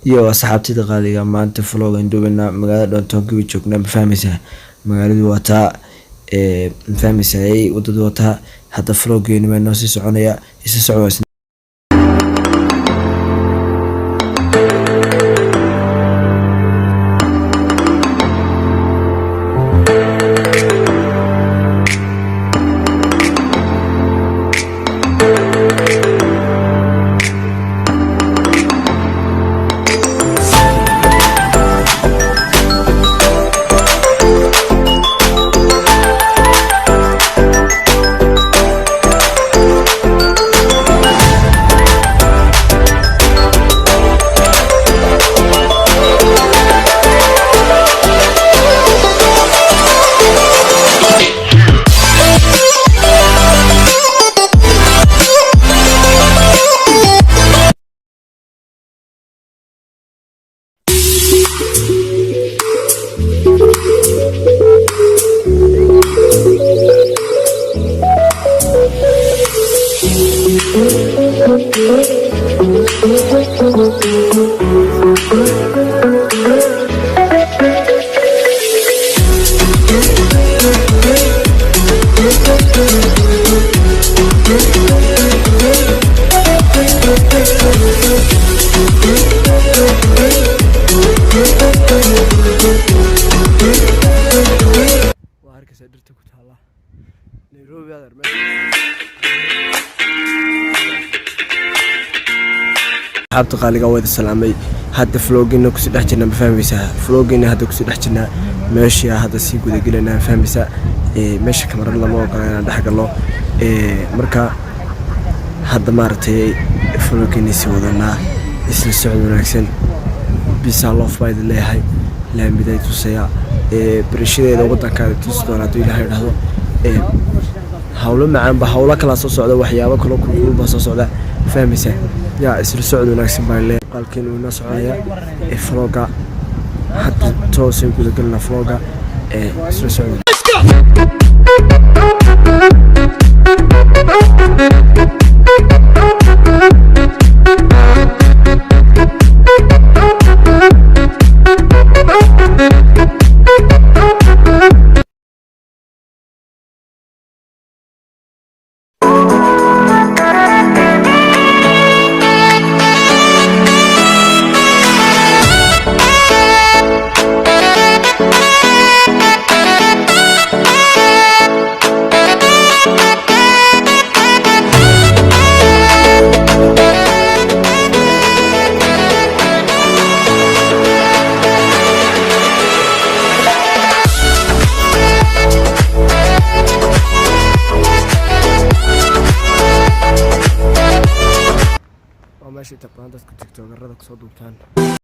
iyo asxaabtida qaaliga maanta vlog indubina magaalada doontoon ka joognaa ma fahmaysaa magaaladu wata ma fahmaysaa wadada wata hada vloggeenu ma noo sii soconaya isa socodsiin حابت قالي قواد السلامي هذا فلوجنا كسي دحجنا ما فهميسا فلوجنا هذا كسي دحجنا ماشي هذا سي غودا غلينا ما فهميسا ماشي كاميرا لما وقعنا دحقلو marka hadda maartay flogini si wadana isla socod wanaagsan bisa loof bay leeyahay laamiday tusaya barishadeeda wadanka tus doonaa ilaahay dhahdo hawlo macaan ba hawlo kala soo socda waxyaabo kale ku ba soo socda fahmaysa يا isla socod wanaagsan baa leeyahay qalkeen uu na socaya vloga hadda toos ay guda galna vloga isla socod ماشي تبقى عندك تيك توك الرضا كسودو بتاعنا